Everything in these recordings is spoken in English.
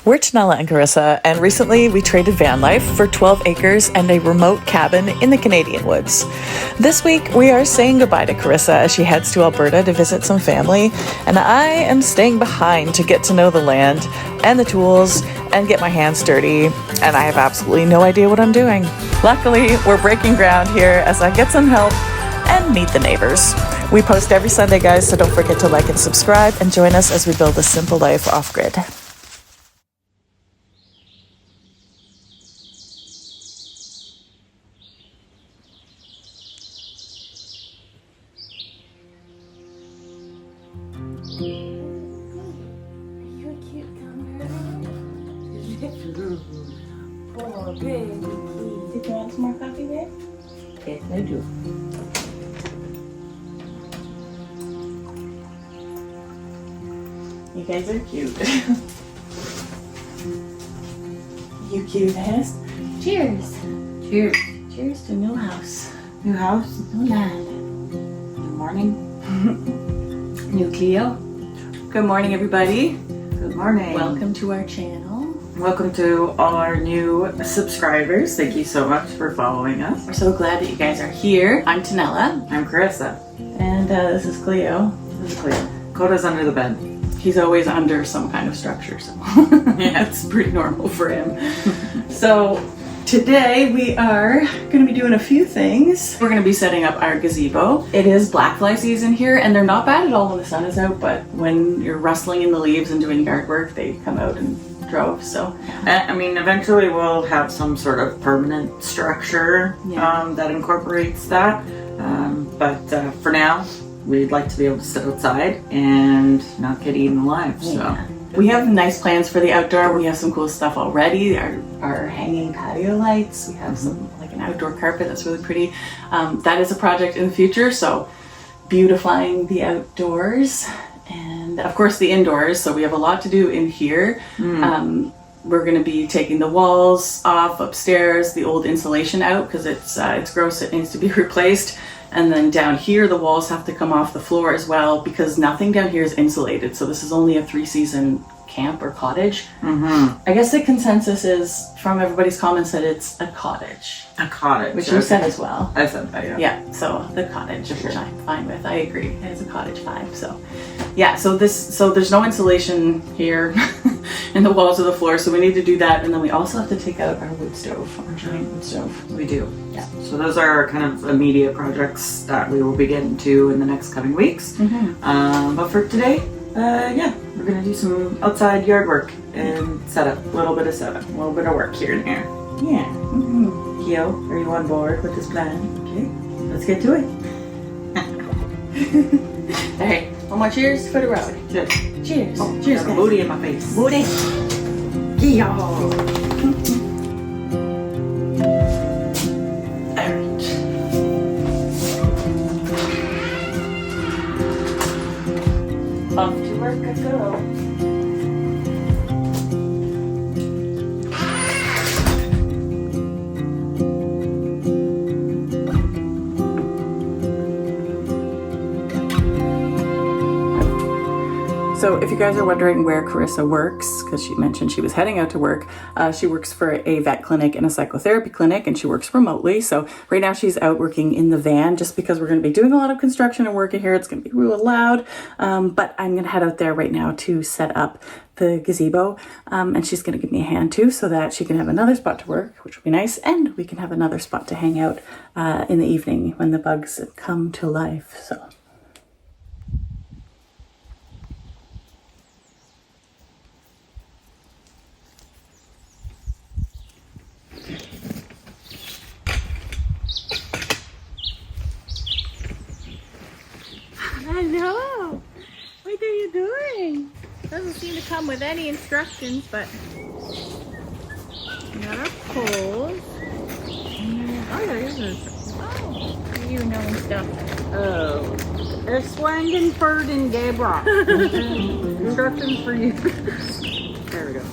We're Tanella and Corissa, and recently we traded van life for 12 acres and a remote cabin in the Canadian woods. This week we are saying goodbye to Corissa as she heads to Alberta to visit some family, and I am staying behind to get to know the land and the tools and get my hands dirty, and I have absolutely no idea what I'm doing. Luckily, we're breaking ground here as I get some help and meet the neighbors. We post every Sunday, guys, so don't forget to like and subscribe and join us as we build a simple life off-grid. Oh, baby. Did you want some more coffee, babe? Yes, I do. You guys are cute. You cutest. Cheers. Cheers. Cheers to new house. New house, new land. Good morning. New Cleo. Good morning, everybody. Good morning. Welcome to our channel. Welcome to all our new subscribers. Thank you so much for following us. We're so glad that you guys are here. I'm Tanella. I'm Corissa. And this is Cleo. This is Cleo. Coda's under the bed. He's always under some kind of structure, so Yeah. it's pretty normal for him. So today we are going to be doing a few things. We're going to be setting up our gazebo. It is black fly season here, and they're not bad at all when the sun is out, but when you're rustling in the leaves and doing yard work, they come out in droves. So I mean, eventually we'll have some sort of permanent structure that incorporates that. But for now, we'd like to be able to sit outside and not get eaten alive. So we have nice plans for the outdoor. We have some cool stuff already. Our hanging patio lights. We have some like an outdoor carpet that's really pretty. That is a project in the future. So beautifying the outdoors and of course the indoors. So we have a lot to do in here. We're going to be taking the walls off upstairs, the old insulation out because it's gross. It needs to be replaced. And then down here, the walls have to come off the floor as well because nothing down here is insulated. So this is only a 3-season camp or cottage. I guess the consensus is from everybody's comments that it's a cottage. a cottage. Which you said as well. I said that, yeah. Yeah, so the cottage, which I'm fine with. I agree. It's a cottage vibe. So yeah, so there's no insulation here in the walls of the floor, so we need to do that, and then we also have to take out our wood stove, our giant wood stove. We do. Yeah. So those are kind of immediate projects that we will be getting to in the next coming weeks. But for today, yeah, we're gonna do some outside yard work and setup, a little bit of work here and there. Yeah. Kyo, are you on board with this plan? Okay, let's get to it. Hey, one more cheers for the road. Cheers. Cheers. Oh, Cheers, got a guys. booty in my face. Booty. Kyo. Off to work I go. So if you guys are wondering where Corissa works, because she mentioned she was heading out to work, she works for a vet clinic and a psychotherapy clinic, and she works remotely. So right now she's out working in the van just because we're going to be doing a lot of construction and work in here. It's going to be real loud, but I'm going to head out there right now to set up the gazebo, and she's going to give me a hand too so that she can have another spot to work, which will be nice, and we can have another spot to hang out in the evening when the bugs come to life. So Hello. What are you doing? Doesn't seem to come with any instructions, but we got our poles. Oh, there is a... Oh, you knowing stuff. Oh, a swangin' bird in Gabriel. Instructions for you. There we go.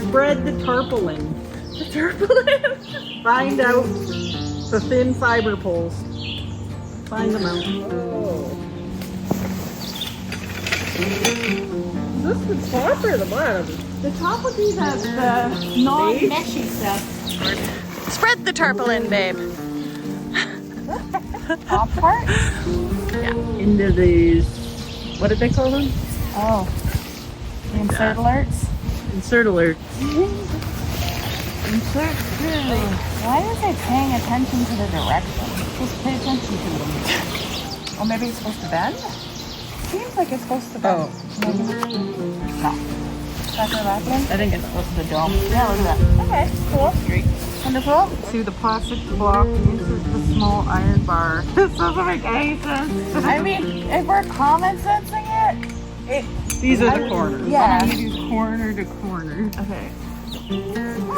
Spread the tarpaulin. The tarpaulin. Find out the thin fiber poles. Find them out. Oh. This is hot for the bottom. The top would be the non-meshy stuff. Spread the tarpaulin, babe. Top part? Into these, what did they call them? Oh. The insert alerts? Insert alert. Insert two. Why is it paying attention to the direction? Just pay attention to them. Or maybe it's supposed to bend? Seems like it's supposed to bend. No. That's what's happening? I think it's supposed to dome. Yeah, look at that. Okay, cool. Wonderful. See the plastic block, insert the small iron bar. This doesn't make any sense. I mean, if we're common sensing it, These are the corners. yeah. You do corner to corner. Okay.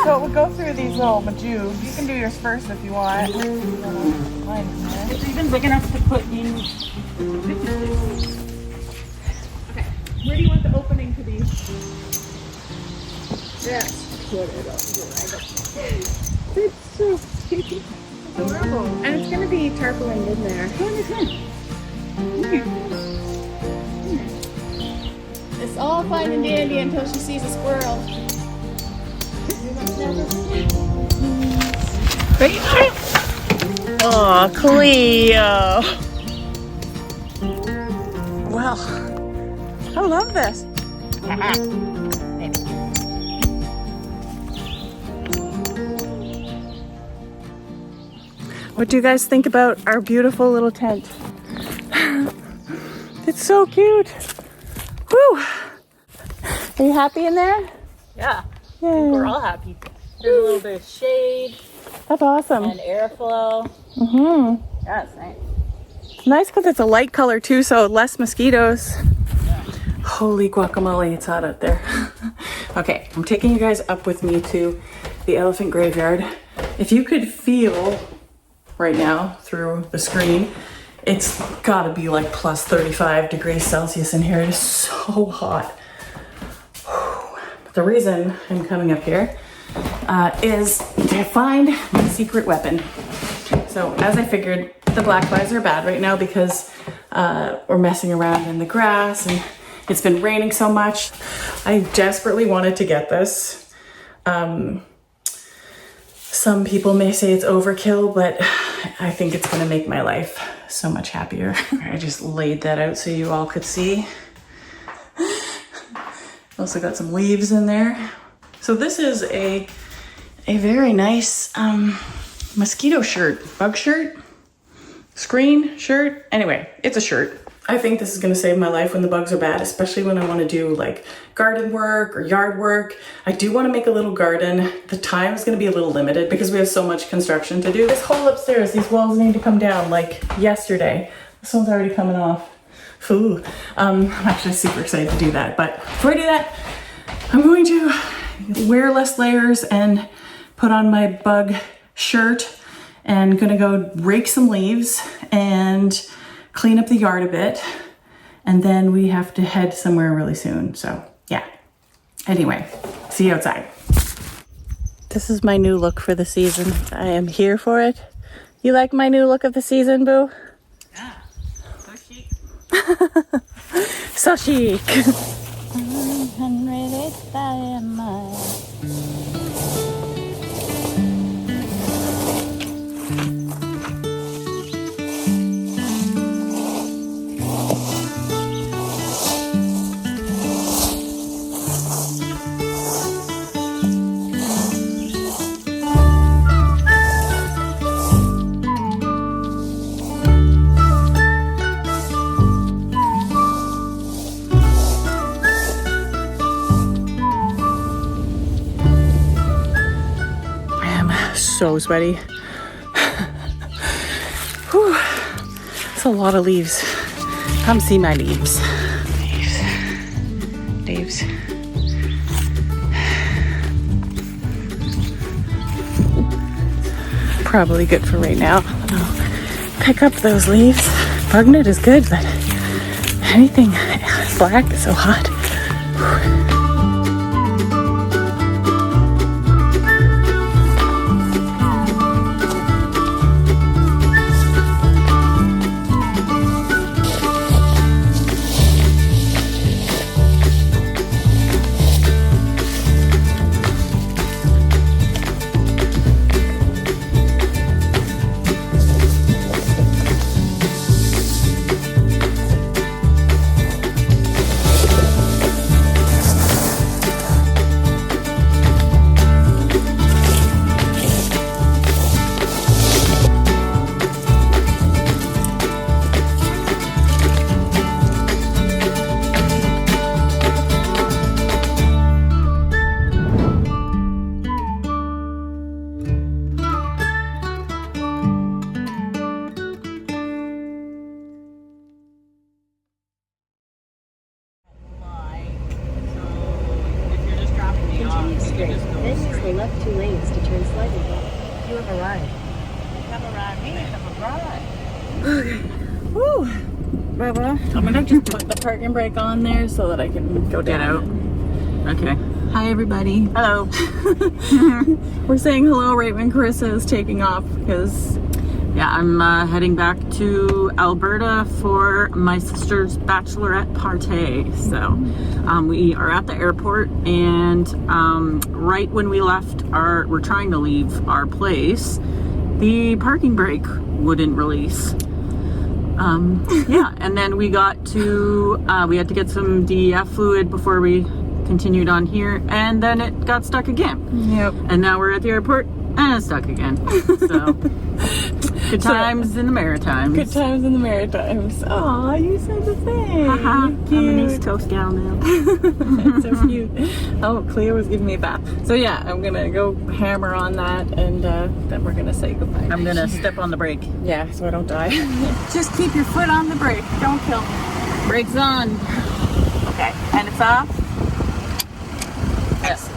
So it would go through these little majubes. You can do yours first if you want. It's even big enough to put in. Okay. Where do you want the opening to be? Yes. Put it up here. It's so cute. Adorable. And it's going to be tarpaulin in there. It's all fine and dandy until she sees a squirrel. Aw, Cleo. Well, I love this. What do you guys think about our beautiful little tent? It's so cute. Whew. Are you happy in there? Yeah, Yay. we're all happy. There's a little bit of shade That's awesome. and airflow. Mm-hmm. Yeah, it's nice. It's nice because it's a light color too, so less mosquitoes. Holy guacamole, it's hot out there. Okay, I'm taking you guys up with me to the elephant graveyard. If you could feel right now through the screen, it's gotta be like plus 35 degrees Celsius in here. It is so hot. But the reason I'm coming up here is to find my secret weapon. So as I figured, the black flies are bad right now because we're messing around in the grass and it's been raining so much. I desperately wanted to get this. Some people may say it's overkill, but I think it's gonna make my life so much happier. I just laid that out so you all could see. Also got some leaves in there. So this is a very nice mosquito shirt, bug shirt, screen shirt. Anyway, it's a shirt. I think this is gonna save my life when the bugs are bad, especially when I wanna do like garden work or yard work. I do wanna make a little garden. The time is gonna be a little limited because we have so much construction to do. This whole upstairs, these walls need to come down like yesterday. This one's already coming off. Ooh. I'm actually super excited to do that. But before I do that, I'm going to wear less layers and put on my bug shirt and gonna go rake some leaves and clean up the yard a bit, and then we have to head somewhere really soon. So yeah, anyway, see you outside. This is my new look for the season. I am here for it. You like my new look of the season, Boo? Yeah, so chic. So chic. So sweaty. Whew. It's a lot of leaves. Come see my leaves. Leaves. Probably good for right now. I'll pick up those leaves. Bugnut is good, but anything black is so hot. Whew. or left 2 lanes to turn slightly left. You have a ride. Have a ride. Me have a ride. Woo! Bubba, I'm gonna just put the parking brake on there so that I can go down. Get out. Okay. Hi everybody. Hello. We're saying hello right when Corissa is taking off because Yeah, I'm heading back to Alberta for my sister's bachelorette party. So we are at the airport, and right when we left we're trying to leave our place, the parking brake wouldn't release. Yeah, and then we got to, we had to get some DEF fluid before we continued on here, and then it got stuck again. Yep. And now we're at the airport, and it's stuck again. So, good times in the Maritimes. good times in the Maritimes. Aw, you said the thing. Haha, I'm an East Coast gal now. That's so cute. Oh, Cleo was giving me a bath. So yeah, I'm gonna go hammer on that, and then we're gonna say goodbye. I'm gonna step on the brake. Yeah, so I don't die. Just keep your foot on the brake. Don't kill me. Brake's on. Okay, and it's off. Yes.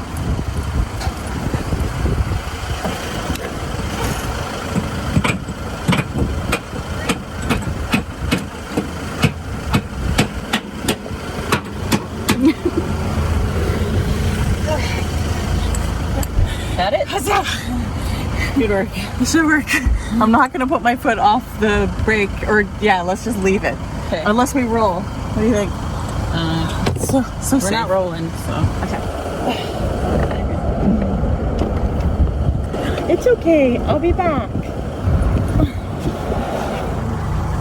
Got it? Good work. It should work. I'm not gonna put my foot off the brake, or yeah, let's just leave it. Okay. Unless we roll. What do you think? So We're safe. not rolling, so. Okay. It's okay. I'll be back.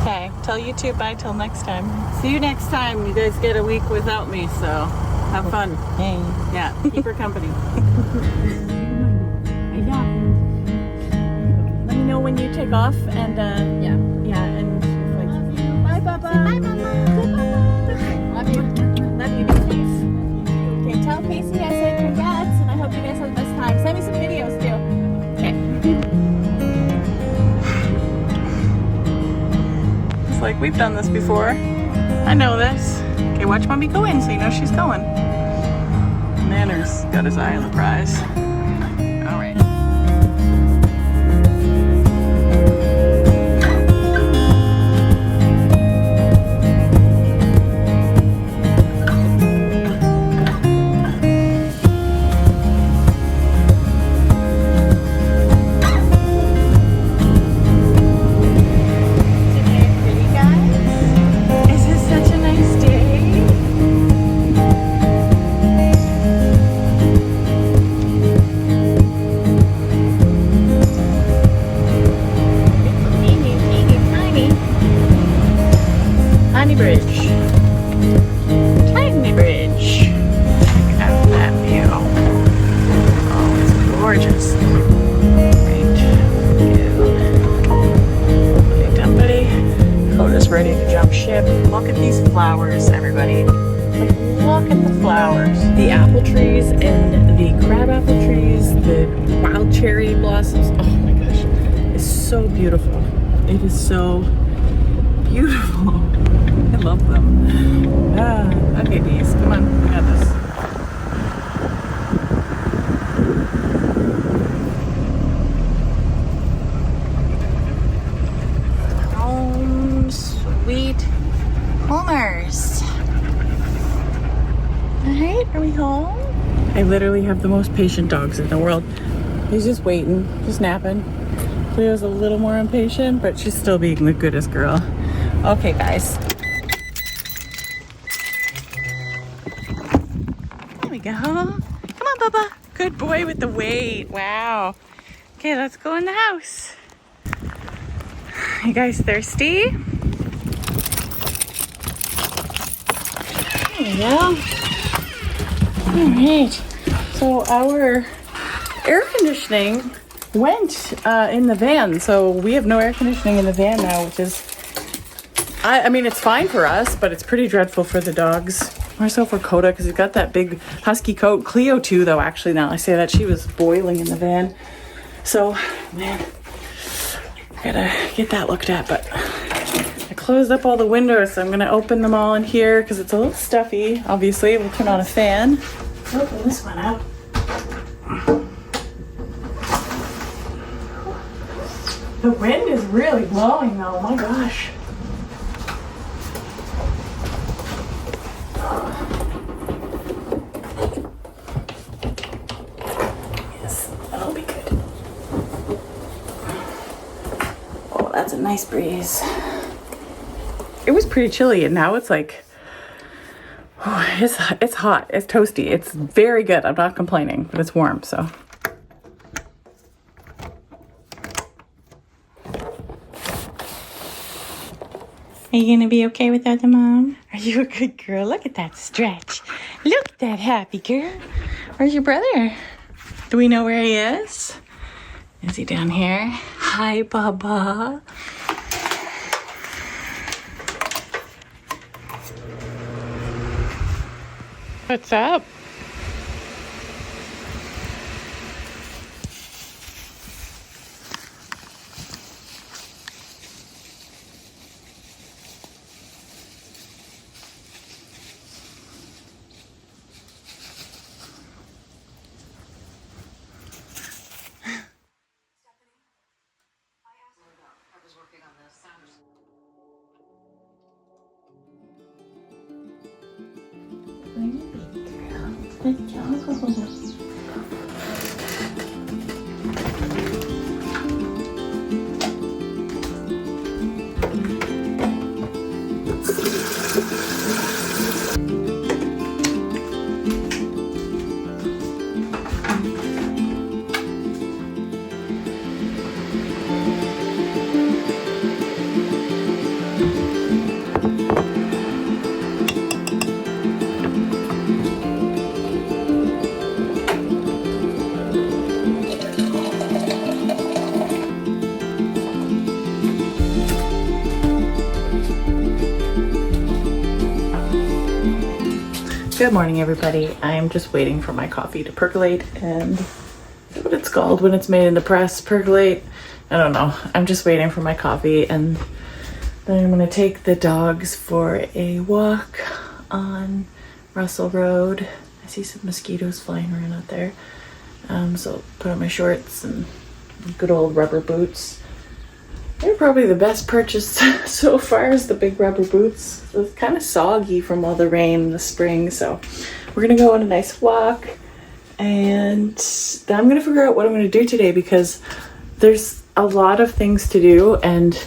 Okay. Tell YouTube bye till next time. See you next time. You guys get a week without me, so have fun. Hey. Yeah, keep her company. Let me know when you take off, and yeah, and like, bye, Bubba. Bye, Mama. Love you. Love you, big face. Okay, tell Casey I said congrats, and I hope you guys have the best time. Send me some videos too. Okay. It's like we've done this before. I know this. Okay, watch Mommy go in so you know she's going. Manners got his eye on the prize. All right. Ready to jump ship. Look at these flowers, everybody. Like, look at the flowers. The apple trees and the crab apple trees, the wild cherry blossoms. Oh my gosh. It's so beautiful. It is so beautiful. I love them. Okay, bees. Come on. We got this. Sweet homers. Alright, are we home? I literally have the most patient dogs in the world. He's just waiting, just napping. Cleo's a little more impatient, but she's still being the goodest girl. Okay, guys. There we go. Come on, Bubba. Good boy with the weight. Wow. Okay, let's go in the house. You guys thirsty? There we go. All right. So our air conditioning went in the van. So we have no air conditioning in the van now, which is, I mean, it's fine for us, but it's pretty dreadful for the dogs. More so for Coda, because he's got that big husky coat. Cleo too, though, actually, now I say that, she was boiling in the van. So, man, I gotta get that looked at, but I closed up all the windows, so I'm gonna open them all in here because it's a little stuffy. Obviously, we'll turn on a fan. Open this one up. The wind is really blowing though, my gosh. Yes, that'll be good. Oh, that's a nice breeze. It was pretty chilly and now it's like, oh, it's hot, it's toasty, it's very good. I'm not complaining, but it's warm, so. Are you gonna be okay without the mom? Are you a good girl? Look at that stretch. Look at that happy girl. Where's your brother? Do we know where he is? Is he down here? Hi, Baba. What's up? Good job. Good morning, everybody. I'm just waiting for my coffee to percolate, and that's what it's called when it's made in the press, percolate. I don't know. I'm just waiting for my coffee, and then I'm gonna take the dogs for a walk on Russel Road. I see some mosquitoes flying around out there. So I'll put on my shorts and good old rubber boots. They're probably the best purchase so far is the big rubber boots. It's kind of soggy from all the rain in the spring, so we're gonna go on a nice walk, and then I'm gonna figure out what I'm gonna do today because there's a lot of things to do, and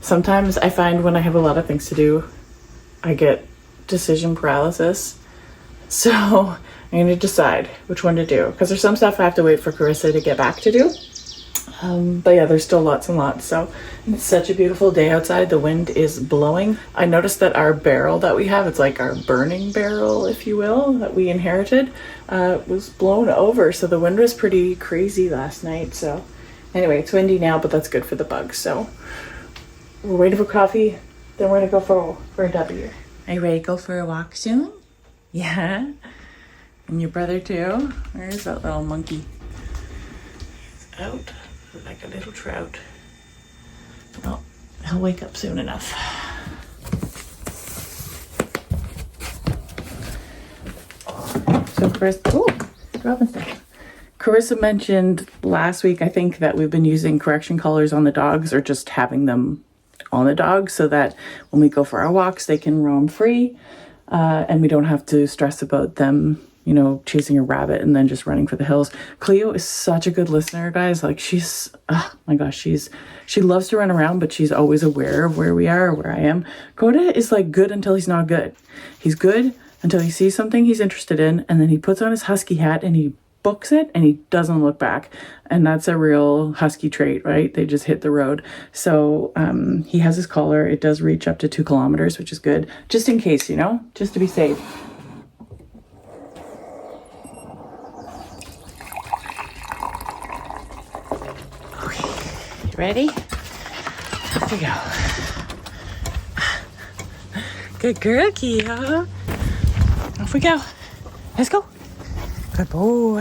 sometimes I find when I have a lot of things to do, I get decision paralysis. So I'm gonna decide which one to do because there's some stuff I have to wait for Corissa to get back to do. But yeah, there's still lots and lots. So it's such a beautiful day outside. The wind is blowing. I noticed that our barrel that we have, it's like our burning barrel, if you will, that we inherited, was blown over. So the wind was pretty crazy last night. So anyway, it's windy now, but that's good for the bugs. So we're waiting for coffee. Then we're gonna go for a W. Are you ready to go for a walk soon? Yeah. And your brother too? Where's that little monkey? He's out. Like a little trout. Well, he'll wake up soon enough. So Corissa mentioned last week, I think, that we've been using correction collars on the dogs or just having them on the dogs so that when we go for our walks, they can roam free and we don't have to stress about them, you know, chasing a rabbit and then just running for the hills. Cleo is such a good listener, guys. Like she's, oh my gosh, she loves to run around, but she's always aware of where we are or where I am. Coda is like good until he's not good. He's good until he sees something he's interested in, and then he puts on his husky hat and he books it and he doesn't look back. And that's a real husky trait, right? They just hit the road. So he has his collar. It does reach up to 2 kilometers, which is good. Just in case, you know, just to be safe. Ready? Off we go. Good girl, Kia. Off we go. Let's go. Good boy.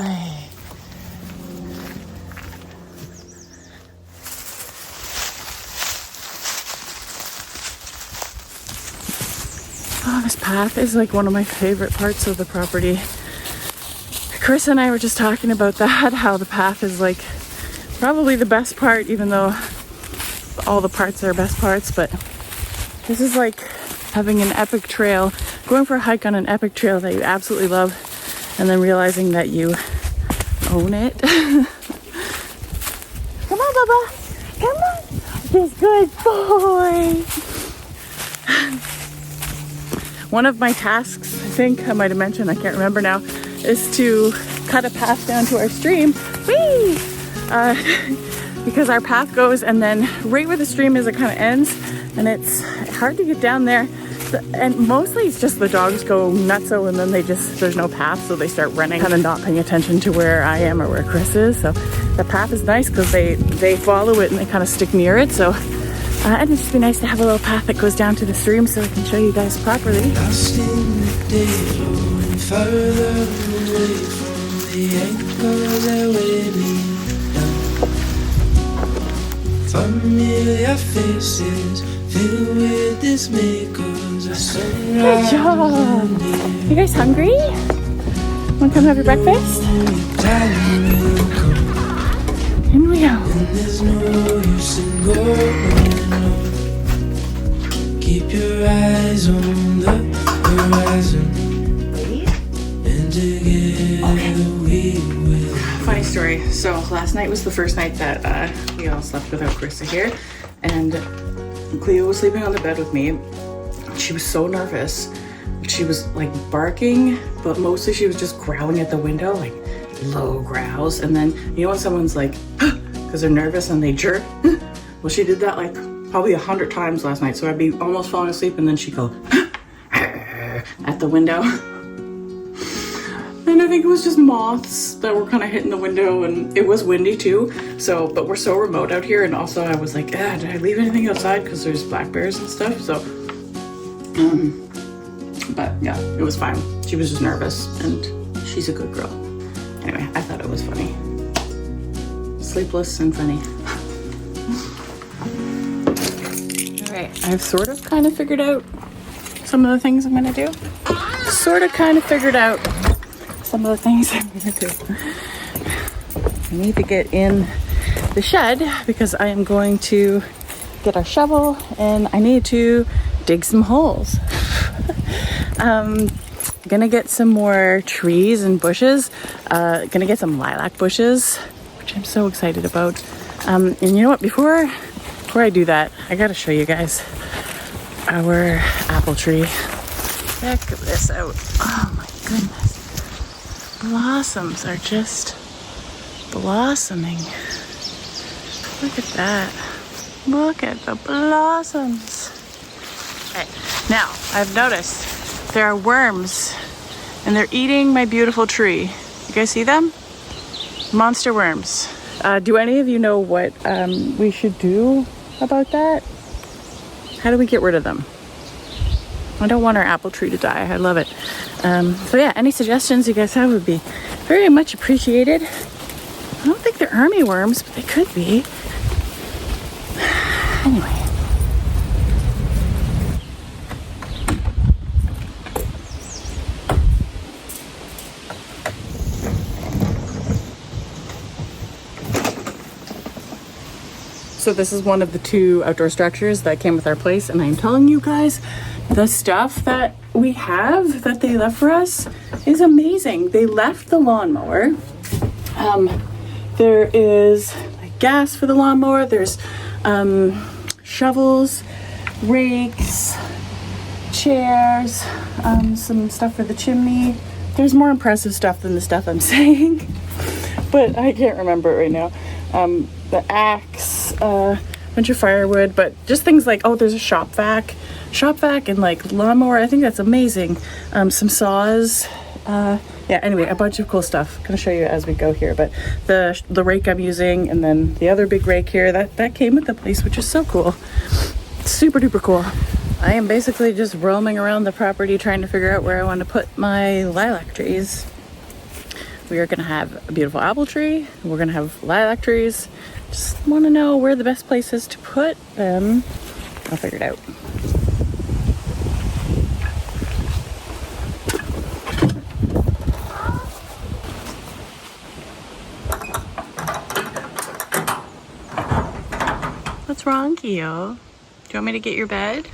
Oh, this path is like one of my favorite parts of the property. Chris and I were just talking about that, how the path is like probably the best part, even though all the parts are best parts, but this is like having an epic trail, going for a hike on an epic trail that you absolutely love, and then realizing that you own it. Come on, Bubba. Come on. This good boy. One of my tasks, I think I might have mentioned, I can't remember now, is to cut a path down to our stream. Whee! Because our path goes, and then right where the stream is, it kind of ends, and it's hard to get down there. And mostly it's just the dogs go nutso, and then there's no path, so they start running, kind of not paying attention to where I am or where Chris is. So the path is nice because they follow it and they kind of stick near it. So and it'd just be nice to have a little path that goes down to the stream so I can show you guys properly. Lost in the day, blowing further away from the anchor that weighed me down. Familiar faces filled with dismay, 'cause the sunrise. Good job! You guys hungry? Wanna come have your breakfast? In we go. And there's no use in going on. Keep your eyes on the horizon, and together we will. Funny story. So last night was the first night that we all slept without Corissa here, and Cleo was sleeping on the bed with me. She was so nervous. She was like barking, but mostly she was just growling at the window, like low growls. And then you know when someone's like, because they're nervous and they jerk. Well, she did that like probably 100 times last night. So I'd be almost falling asleep, and then she'd go at the window. And I think it was just moths that were kind of hitting the window, and it was windy too. So, but we're so remote out here, and also I was like, did I leave anything outside? Because there's black bears and stuff. So, but yeah, it was fine. She was just nervous, and she's a good girl. Anyway, I thought it was funny. Sleepless and funny. All right, I've sort of kind of figured out some of the things I'm gonna do. Sort of kind of figured out some of the things I'm gonna do. I need to get in the shed because I am going to get our shovel, and I need to dig some holes. Gonna get some more trees and bushes. Gonna get some lilac bushes, which I'm so excited about. And you know what? Before I do that, I gotta show you guys our apple tree. Check this out. Oh my goodness. Blossoms are just blossoming. Look at that. Look at the blossoms. Okay, now I've noticed there are worms, and they're eating my beautiful tree. You guys see them? Monster worms. Do any of you know what we should do about that? How do we get rid of them? I don't want our apple tree to die. I love it. So yeah, any suggestions you guys have would be very much appreciated. I don't think they're army worms, but they could be. Anyway. So this is one of the 2 outdoor structures that came with our place, and I'm telling you guys, the stuff that we have that they left for us is amazing. They left the lawnmower. There is like gas for the lawnmower. There's shovels, rakes, chairs, some stuff for the chimney. There's more impressive stuff than the stuff I'm saying, but I can't remember it right now. The axe, bunch of firewood, but just things like, oh, there's a shop vac and like lawnmower. I think that's amazing. Some saws. Yeah, anyway, a bunch of cool stuff. I'm gonna show you as we go here, but the rake I'm using, and then the other big rake here, that came with the place, which is so cool. Super duper cool. I am basically just roaming around the property trying to figure out where I want to put my lilac trees. We are gonna have a beautiful apple tree. We're gonna have lilac trees. Just want to know where the best place is to put them. I'll figure it out. What's wrong, Keo? Do you want me to get your bed?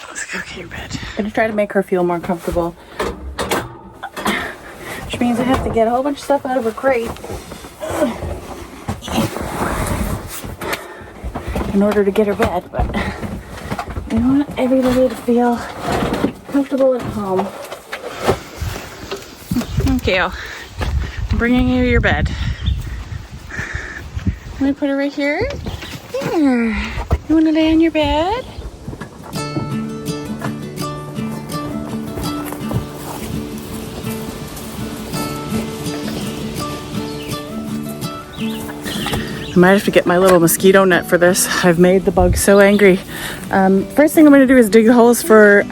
Let's go get your bed. I'm gonna try to make her feel more comfortable. Which means I have to get a whole bunch of stuff out of her crate in order to get her bed, but I want everybody to feel comfortable at home. Okay, I'm bringing you your bed. Let me put her right here. Here. You want to lay on your bed? I might have to get my little mosquito net for this. I've made the bugs so angry. First thing I'm going to do is dig holes for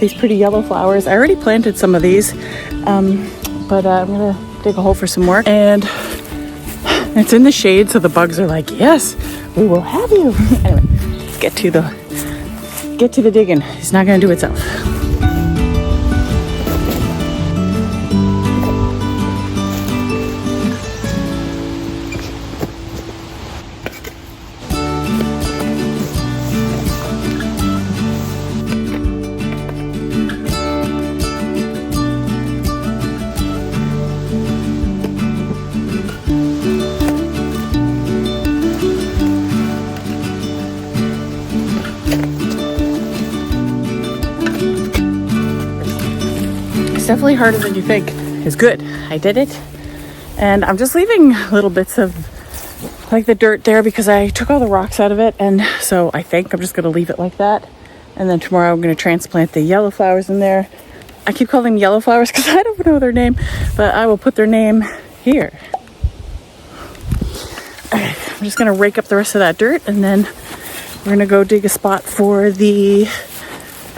these pretty yellow flowers. I already planted some of these, but I'm going to dig a hole for some more. And it's in the shade, so the bugs are like, yes, we will have you. Anyway, get to the digging. It's not going to do itself. It's definitely harder than you think. It's good. I did it. And I'm just leaving little bits of like the dirt there because I took all the rocks out of it. And so I think I'm just going to leave it like that. And then tomorrow I'm going to transplant the yellow flowers in there. I keep calling them yellow flowers because I don't know their name, but I will put their name here. Okay, I'm just going to rake up the rest of that dirt and then we're going to go dig a spot for the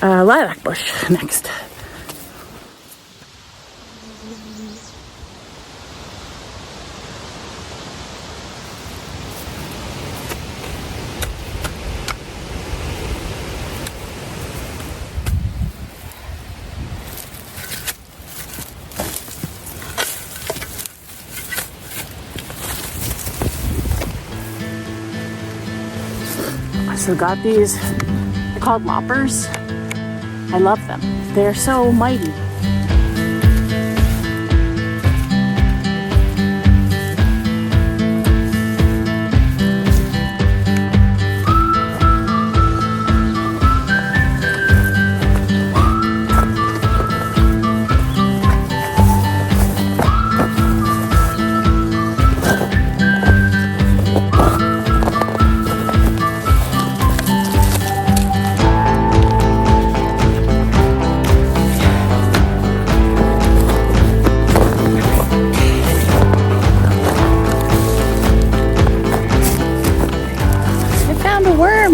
lilac bush next. So got these, they're called loppers. I love them. They're so mighty.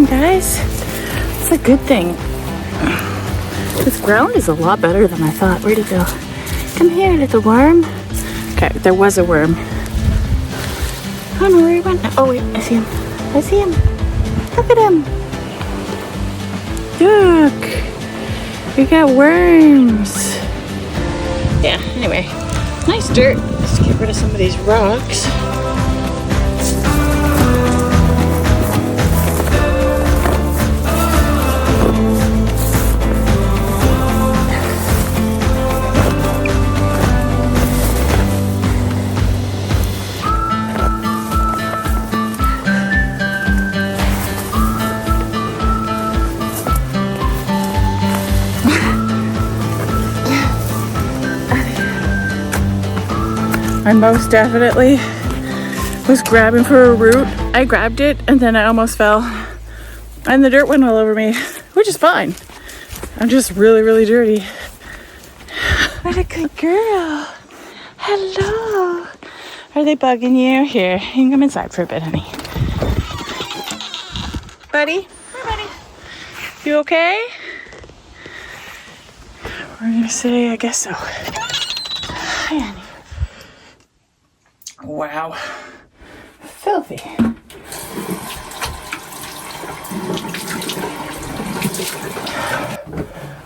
Guys, it's a good thing. This ground is a lot better than I thought. Where'd he go? Come here, little worm. Okay, there was a worm. I don't know where he went. Oh wait, I see him. I see him. Look at him. Look, we got worms. Yeah, anyway, nice dirt. Let's get rid of some of these rocks. I most definitely was grabbing for a root. I grabbed it and then I almost fell. And the dirt went all over me, which is fine. I'm just really, really dirty. What a good girl. Hello. Are they bugging you? Here, you can come inside for a bit, honey. Buddy? Hi, buddy. You okay? We're gonna say, I guess so. Hi, honey. Wow. Filthy.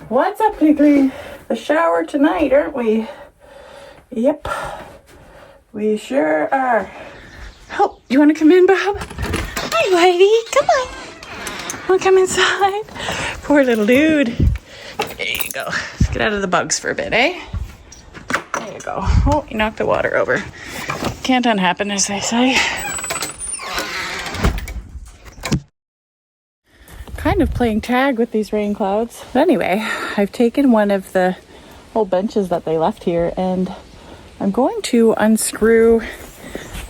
What's up, Piggly? The shower tonight, aren't we? Yep. We sure are. Oh, you want to come in, Bob? Hi, Hi, Whitey. Come on. Wanna come inside? Poor little dude. There you go. Let's get out of the bugs for a bit, eh? There you go. Oh, you knocked the water over. Can't unhappen, as they say. Kind of playing tag with these rain clouds. But anyway, I've taken one of the old benches that they left here, and I'm going to unscrew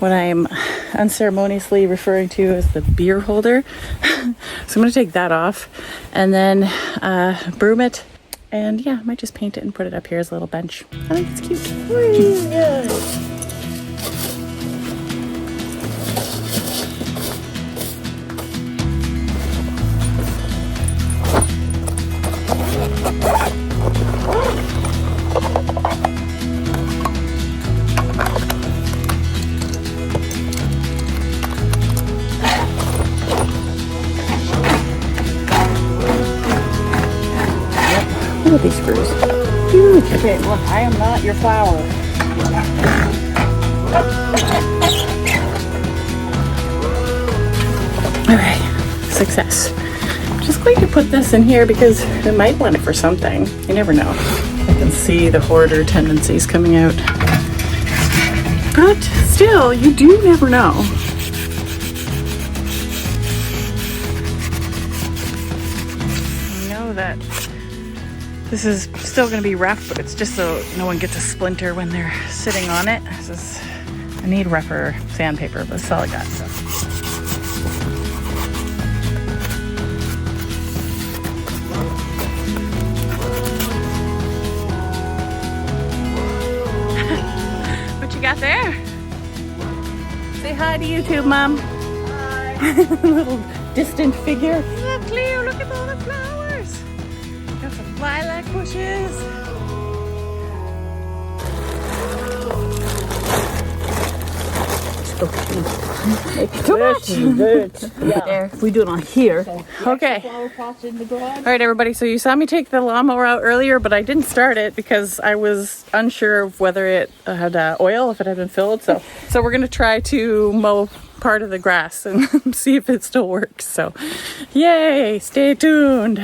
what I'm unceremoniously referring to as the beer holder. So I'm going to take that off and then broom it, and yeah, I might just paint it and put it up here as a little bench. I think it's cute. Whee! Yeah. Look at these screws. Huge. Okay, look, I am not your flower. Okay, success. I'm just going to put this in here because I might want it for something. You never know. I can see the hoarder tendencies coming out. But still, you do never know. I know that this is still going to be rough, but it's just so no one gets a splinter when they're sitting on it. I need rougher sandpaper, but that's all I got. So. What you got there? Say hi to YouTube, Mom. Hi. Little distant figure. Look, Cleo, look at all the flowers. Got some lilac bushes. Too much. Yeah. There. We do it on here. Okay. All right, everybody. So you saw me take the lawnmower out earlier, but I didn't start it because I was unsure of whether it had oil, if it had been filled. So we're gonna try to mow part of the grass and see if it still works. So, yay! Stay tuned.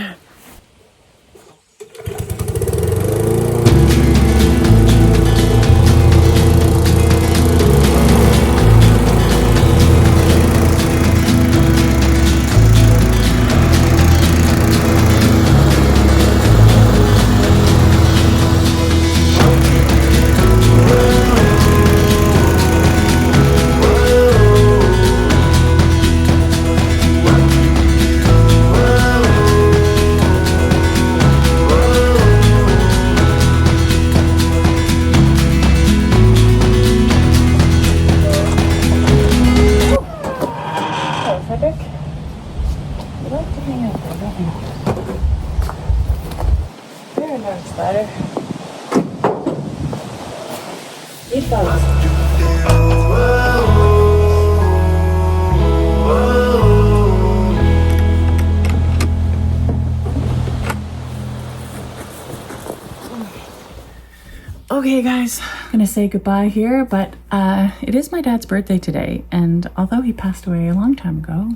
Okay guys, I'm gonna say goodbye here, but it is my dad's birthday today, and although he passed away a long time ago,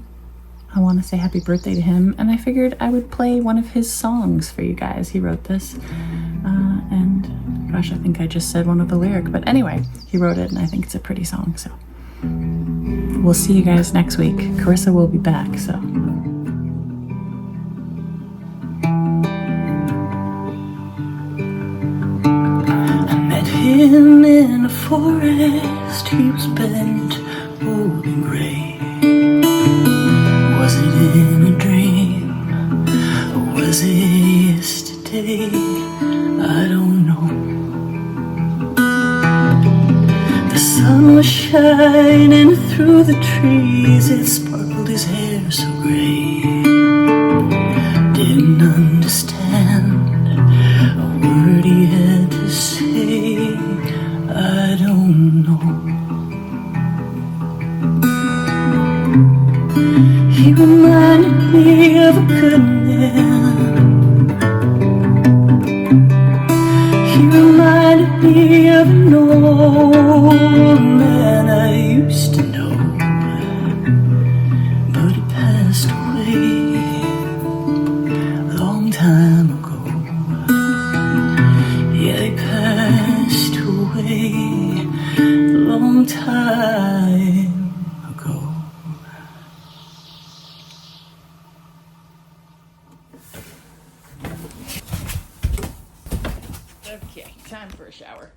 I want to say happy birthday to him, and I figured I would play one of his songs for you guys. He wrote this, and gosh, I think I just said one of the lyrics, but anyway, he wrote it, and I think it's a pretty song, so we'll see you guys next week. Corissa will be back, so. Him in a forest, he was bent, old and gray. Was it in a dream, or was it yesterday? I don't know. The sun was shining through the trees, it sparkled his hair so gray. Didn't understand a word he had to say. I don't know. He reminded me of a good man. He reminded me of an old man I used to know. But Okay, time for a shower.